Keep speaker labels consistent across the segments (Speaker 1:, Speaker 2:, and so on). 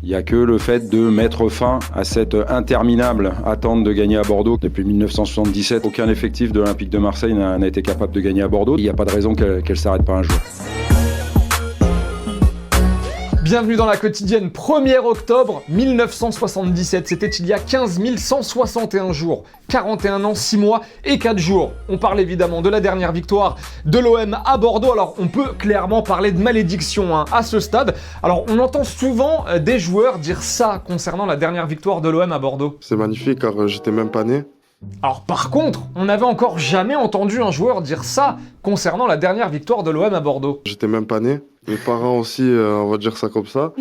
Speaker 1: Il n'y a que le fait de mettre fin à cette interminable attente de gagner à Bordeaux. Depuis 1977, aucun effectif de l'Olympique de Marseille n'a été capable de gagner à Bordeaux. Il n'y a pas de raison qu'elle ne s'arrête pas un jour.
Speaker 2: Bienvenue dans la quotidienne, 1er octobre 1977, c'était il y a 15 161 jours, 41 ans, 6 mois et 4 jours. On parle évidemment de la dernière victoire de l'OM à Bordeaux, alors on peut clairement parler de malédiction à ce stade. Alors on entend souvent des joueurs dire ça concernant la dernière victoire de l'OM à Bordeaux.
Speaker 3: C'est magnifique car j'étais même pas né.
Speaker 2: Alors par contre, on n'avait encore jamais entendu un joueur dire ça concernant la dernière victoire de l'OM à Bordeaux.
Speaker 3: J'étais même pas né. Mes parents aussi, on va dire ça comme ça.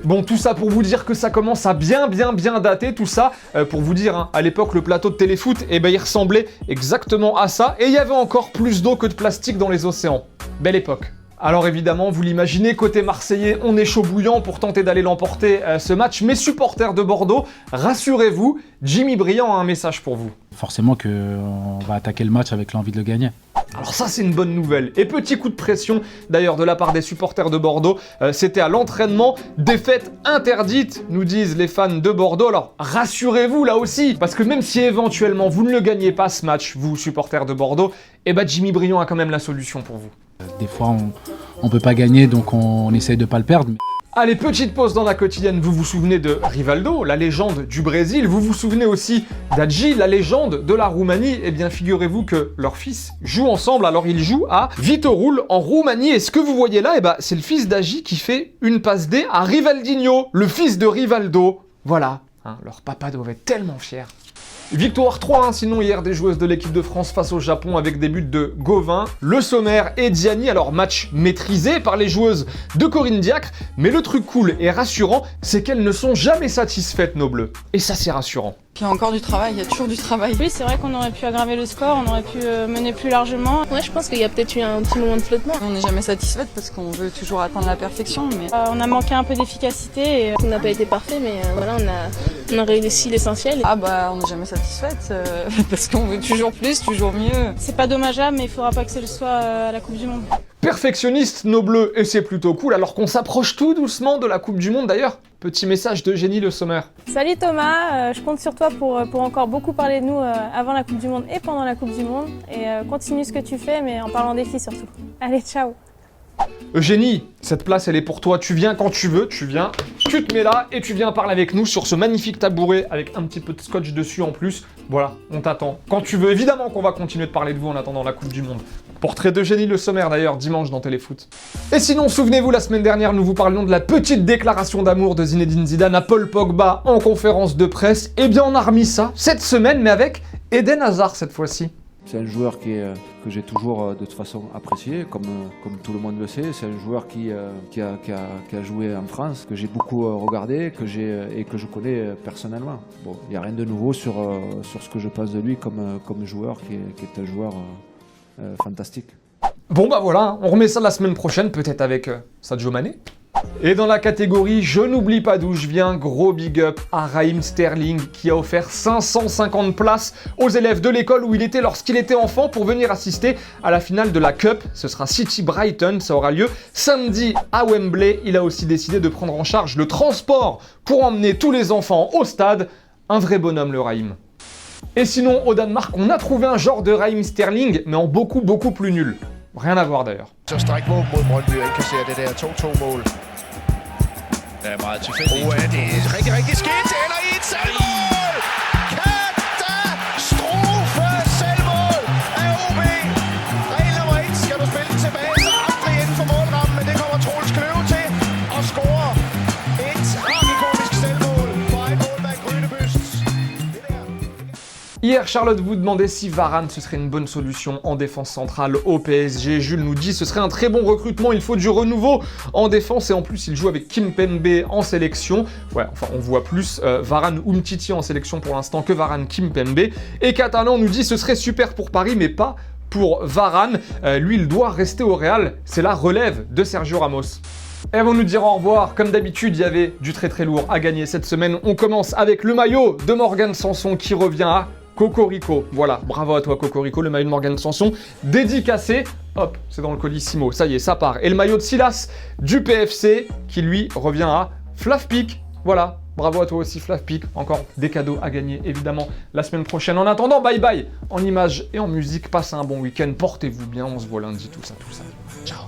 Speaker 2: Bon, tout ça pour vous dire que ça commence à bien dater, tout ça. Pour vous dire, à l'époque, le plateau de téléfoot, il ressemblait exactement à ça. Et il y avait encore plus d'eau que de plastique dans les océans. Belle époque. Alors évidemment, vous l'imaginez, côté marseillais, on est chaud bouillant pour tenter d'aller l'emporter ce match. Mais supporters de Bordeaux, rassurez-vous, Jimmy Briand a un message pour vous.
Speaker 4: Forcément qu'on va attaquer le match avec l'envie de le gagner.
Speaker 2: Alors ça, c'est une bonne nouvelle. Et petit coup de pression, d'ailleurs, de la part des supporters de Bordeaux, c'était à l'entraînement. Défaite interdite, nous disent les fans de Bordeaux. Alors rassurez-vous là aussi, parce que même si éventuellement vous ne le gagnez pas ce match, vous, supporters de Bordeaux, Jimmy Briand a quand même la solution pour vous.
Speaker 4: Des fois, on peut pas gagner, donc on essaye de pas le perdre.
Speaker 2: Allez, petite pause dans la quotidienne, vous vous souvenez de Rivaldo, la légende du Brésil, vous vous souvenez aussi d'Hadji, la légende de la Roumanie. Eh bien, figurez-vous que leur fils joue ensemble, alors ils jouent à Viitorul en Roumanie, et ce que vous voyez là, c'est le fils d'Hadji qui fait une passe D à Rivaldinho, le fils de Rivaldo. Voilà, leur papa doit être tellement fier. Victoire 3-1 sinon hier des joueuses de l'équipe de France face au Japon avec des buts de Gauvin, Le Sommer et Diani. Alors match maîtrisé par les joueuses de Corinne Diacre, mais le truc cool et rassurant, c'est qu'elles ne sont jamais satisfaites, nos bleus. Et ça, c'est rassurant.
Speaker 5: Il y a encore du travail, il y a toujours du travail.
Speaker 6: Oui, c'est vrai qu'on aurait pu aggraver le score, on aurait pu mener plus largement. Ouais, je pense qu'il y a peut-être eu un petit moment de flottement.
Speaker 5: On n'est jamais satisfaite parce qu'on veut toujours atteindre la perfection, mais...
Speaker 6: on a manqué un peu d'efficacité et on n'a pas été parfait, mais voilà, on a réussi l'essentiel.
Speaker 5: Ah bah, on n'est jamais satisfaite parce qu'on veut toujours plus, toujours mieux.
Speaker 6: C'est pas dommageable, mais il faudra pas que ce le soit à la Coupe du Monde.
Speaker 2: Perfectionniste, nos bleus, et c'est plutôt cool, alors qu'on s'approche tout doucement de la Coupe du Monde d'ailleurs. Petit message d'Eugénie Le Sommer.
Speaker 6: Salut Thomas, je compte sur toi pour encore beaucoup parler de nous avant la Coupe du Monde et pendant la Coupe du Monde. Et continue ce que tu fais, mais en parlant des filles surtout. Allez, ciao.
Speaker 2: Eugénie, cette place elle est pour toi, tu viens quand tu veux, tu te mets là et tu viens parler avec nous sur ce magnifique tabouret avec un petit peu de scotch dessus en plus. Voilà, on t'attend. Quand tu veux, évidemment qu'on va continuer de parler de vous en attendant la Coupe du Monde. Portrait d'Eugénie Le Sommer d'ailleurs, dimanche dans Téléfoot. Et sinon, souvenez-vous, la semaine dernière, nous vous parlions de la petite déclaration d'amour de Zinedine Zidane à Paul Pogba en conférence de presse. Eh bien, on a remis ça cette semaine, mais avec Eden Hazard cette fois-ci.
Speaker 7: C'est un joueur que j'ai toujours de toute façon apprécié, comme tout le monde le sait. C'est un joueur qui a joué en France, que j'ai beaucoup regardé et que je connais personnellement. Bon, il n'y a rien de nouveau sur ce que je pense de lui comme joueur, qui est un joueur fantastique.
Speaker 2: Bon bah voilà, on remet ça la semaine prochaine, peut-être avec Sadio Mané. Et dans la catégorie Je n'oublie pas d'où je viens, gros big up à Raheem Sterling qui a offert 550 places aux élèves de l'école où il était lorsqu'il était enfant pour venir assister à la finale de la Cup. Ce sera City Brighton, ça aura lieu samedi à Wembley. Il a aussi décidé de prendre en charge le transport pour emmener tous les enfants au stade. Un vrai bonhomme le Raheem. Et sinon au Danemark, on a trouvé un genre de Raheem Sterling mais en beaucoup plus nul. Rien à voir d'ailleurs.
Speaker 8: Så stræk våben mod Brøndby og indkasserer det der 2-2-mål.
Speaker 9: Det er meget tilfældigt.
Speaker 8: Det er rigtig skidt. Det ender i et selvmål! Katastrofe selvmål af OB. Regel nummer 1. Skal du spille den tilbage, så aldrig inden for målrammen, men det kommer Troels Kløve til at score et tragikomisk selvmål for en målmand Grønnebyst.
Speaker 2: Hier, Charlotte vous demandait si Varane ce serait une bonne solution en défense centrale au PSG. Jules nous dit ce serait un très bon recrutement, il faut du renouveau en défense et en plus il joue avec Kimpembe en sélection. Ouais, enfin on voit plus Varane ou Umtiti en sélection pour l'instant que Varane Kimpembe. Et Catalan nous dit ce serait super pour Paris mais pas pour Varane. Lui il doit rester au Real, c'est la relève de Sergio Ramos. Et avant de nous dire au revoir, comme d'habitude, il y avait du très lourd à gagner cette semaine. On commence avec le maillot de Morgan Sanson qui revient à Cocorico. Voilà, bravo à toi Cocorico, le maillot de Morgan Sanson, dédicacé. Hop, c'est dans le colissimo, ça y est, ça part. Et le maillot de Silas du PFC qui lui revient à Flavpik. Voilà, bravo à toi aussi Flavpic, encore des cadeaux à gagner évidemment la semaine prochaine. En attendant, bye bye en images et en musique, passez un bon week-end, portez-vous bien, on se voit lundi, tout ça. Ciao.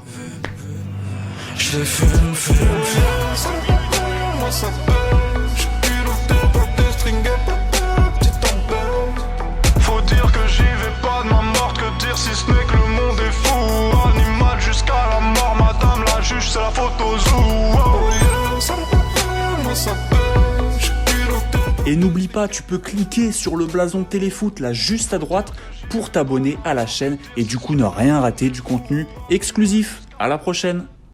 Speaker 8: Faut dire que j'y vais pas de ma morte, que dire si ce n'est que le monde est fou. Animal jusqu'à la mort, madame la juge, c'est la photo zoo.
Speaker 10: Et n'oublie pas, tu peux cliquer sur le blason Téléfoot là juste à droite pour t'abonner à la chaîne et du coup ne rien rater du contenu exclusif. À la prochaine.